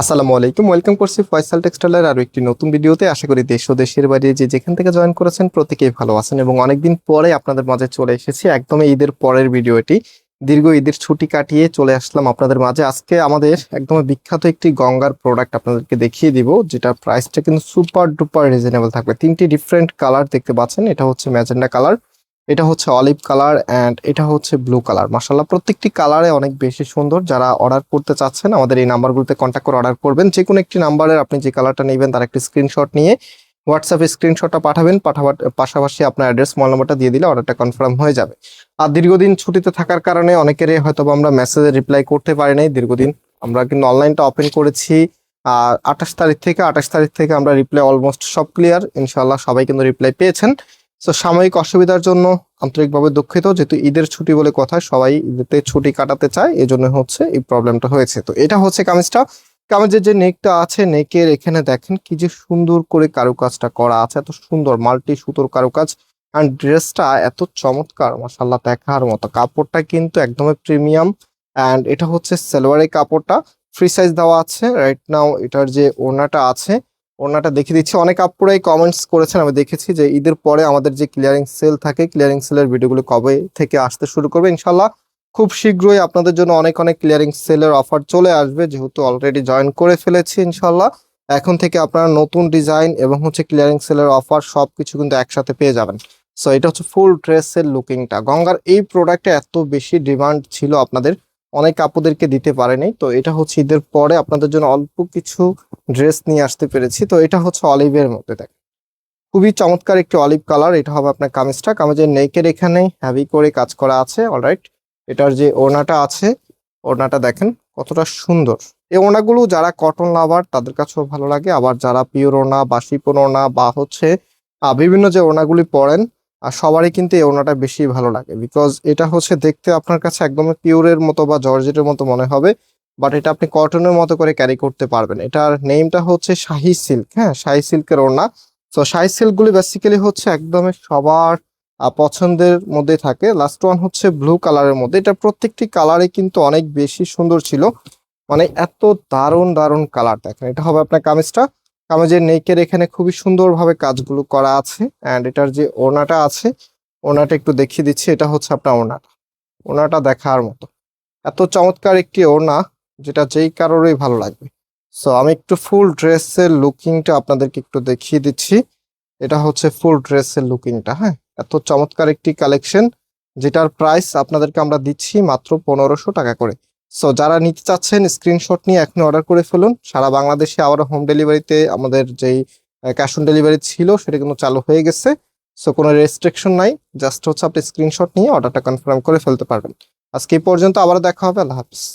আসসালামু আলাইকুম, ওয়েলকাম করছি ফয়সাল টেক্সটাইলের আরো একটি নতুন ভিডিওতে। আশা করি দেশ ও দেশের বাইরে যে যেখান থেকে জয়েন করেছেন প্রত্যেকেই ভালো আছেন এবং অনেকদিন পরে আপনাদের মাঝে চলে এসেছি। একদমই ঈদের পরের ভিডিও এটি। দীর্ঘ ঈদের ছুটি কাটিয়ে চলে আসলাম আপনাদের মাঝে। আজকে আমাদের একদম বিখ্যাত একটি গঙ্গার প্রোডাক্ট আপনাদেরকে দেখিয়ে দিব, যেটা প্রাইসটা কিন্তু সুপার ডুপার রিজনেবল থাকবে। তিনটি ডিফারেন্ট কালার দেখতে পাচ্ছেন, এটা হচ্ছে ম্যাজেন্ডা কালার, এটা হচ্ছে অলিভ কালার অ্যান্ড এটা হচ্ছে ব্লু কালার। মাশাআল্লাহ প্রত্যেকটি কালারে অনেক বেশি সুন্দর। যারা অর্ডার করতে চাচ্ছেন আমাদের এই নাম্বারগুলোতে কন্ট্যাক্ট করে অর্ডার করবেন। যে কোনো একটি নাম্বারের আপনি যে কালারটা নেবেন তার একটি স্ক্রিনশট নিয়ে হোয়াটসঅ্যাপে স্ক্রিনশটটা পাঠাবেন। পাঠাবার পাশাপাশি আপনার অ্যাড্রেস মোবাইল নাম্বারটা দিয়ে দিলে অর্ডারটা কনফার্ম হয়ে যাবে। আর দীর্ঘদিন ছুটিতে থাকার কারণে অনেকেরই হয়তো আমরা মেসেজে রিপ্লাই করতে পারি নাই দীর্ঘদিন। আমরা কিন্তু অনলাইনটা ওপেন করেছি 28 তারিখ থেকে আমরা রিপ্লাই অলমোস্ট সব ক্লিয়ার, ইনশাআল্লাহ সবাই কিন্তু রিপ্লাই পেয়েছেন। তো সাময়িক অসুবিধার জন্য আন্তরিকভাবে দুঃখিত, যেহেতু ঈদের ছুটি বলে কথা, সবাই ঈদেতে ছুটি কাটাতে চায়, এই জন্য হচ্ছে এই প্রবলেমটা হয়েছে। তো এটা হচ্ছে কামিজটা। কামিজের যে নেকটা আছে, নেকের এখানে দেখেন কি যে সুন্দর করে কারুকাজটা করা আছে, এত সুন্দর মাল্টি সুতোর কারুকাজ। অ্যান্ড ড্রেসটা এত চমৎকার, মাশাআল্লাহ দেখার মতো। কাপড়টা কিন্তু একদমই প্রিমিয়াম। অ্যান্ড এটা হচ্ছে সালোয়ারের কাপড়টা ফ্রি সাইজ দেওয়া আছে। রাইট নাও এটার যে ওড়নাটা আছে, ওড়নাটা দেখিয়ে দিচ্ছি। অনেক আপুরাই কমেন্টস করেছেন, আমি দেখেছি যে ঈদের পরে আমাদের যে ক্লিয়ারিং সেল থাকে, ক্লিয়ারিং সেলের ভিডিওগুলো কবে থেকে আসতে শুরু করবে। ইনশাল্লাহ খুব শীঘ্রই আপনাদের জন্য অনেক অনেক ক্লিয়ারিং সেলের অফার চলে আসবে, যেহেতু অলরেডি জয়েন করে ফেলেছি। ইনশাল্লাহ এখন থেকে আপনারা নতুন ডিজাইন এবং হচ্ছে ক্লিয়ারিং সেলের অফার সবকিছু কিন্তু একসাথে পেয়ে যাবেন। সো এটা হচ্ছে ফুল ড্রেসের লুকিংটা। গঙ্গার এই প্রোডাক্টে এত বেশি ডিমান্ড ছিল, আপনাদের অনেক আপুদেরকে দিতে পারেনি। তো এটা হচ্ছে ঈদের পরে আপনাদের জন্য অল্প কিছু ড্রেস নিয়ে আসতে পেরেছি। তো এটা হচ্ছে অলিভের মধ্যে, দেখ খুবই চমৎকার একটি অলিভ কালার। এটা হবে আপনার কামিজটা। কামিজের নেকের এখানে হেভি করে কাজ করা আছে। অলরাইট, এটার যে ওড়নাটা আছে, ওড়নাটা দেখেন কতটা সুন্দর। এই ওড়নাগুলো যারা কটন লাভার তাদের কাছেও ভালো লাগে, আবার যারা পিওর ওড়না বা শিপন ওড়না বা হচ্ছে বিভিন্ন যে ওড়নাগুলি পরেন, আর সবারই কিন্তু এই ওড়নাটা বেশি ভালো লাগে। বিকজ এটা হচ্ছে দেখতে আপনার কাছে একদমই পিওরের মতো বা জর্জেটের মতো মনে হবে, বাট এটা আপনি কটনের মতো করে ক্যারি করতে পারবেন। এটার নেমটা হচ্ছে শাহি সিল্ক। হ্যাঁ, শাহি সিল্কের ওড়না। তো শাহি সিল্ক গুলি বেসিক্যালি হচ্ছে একদমই সবার পছন্দের মধ্যে থাকে। লাস্ট ওয়ান হচ্ছে ব্লু কালারের মধ্যে। এটা প্রত্যেকটি কালারে কিন্তু অনেক বেশি সুন্দর ছিল, মানে এত দারুণ দারুণ কালার। দেখেন এটা হবে আপনার কামিজটা। কামিজের নেকের এখানে খুবই সুন্দরভাবে কাজগুলো করা আছে। অ্যান্ড এটার যে ওড়নাটা আছে, ওড়নাটা একটু দেখিয়ে দিচ্ছি। এটা হচ্ছে আপনার ওড়নাটা। ওড়নাটা দেখার মতো, এত চমৎকার একটি ওড়না, যেটা যেই কারোরই ভালো লাগবে। সো আমি একটু ফুল ড্রেসের লুকিংটা আপনাদেরকে একটু দেখিয়ে দিচ্ছি। এটা হচ্ছে ফুল ড্রেসের লুকিংটা। হ্যাঁ, এত চমৎকার একটি কালেকশন, যেটার প্রাইস আপনাদেরকে আমরা দিচ্ছি মাত্র 1500 টাকা করে। সো যারা নিতে চাচ্ছেন স্ক্রিনশট নিয়ে এখন অর্ডার করে ফেলুন। সারা বাংলাদেশে আবার হোম ডেলিভারিতে আমাদের যেই ক্যাশ অন ডেলিভারি ছিল সেটা কিন্তু চালু হয়ে গেছে। সো কোনো রেস্ট্রিকশন নাই, জাস্ট হচ্ছে আপনি স্ক্রিনশট নিয়ে অর্ডারটা কনফার্ম করে ফেলতে পারবেন। আজকে এই পর্যন্ত, আবার দেখা হবে। আল্লাহ হাফিজ।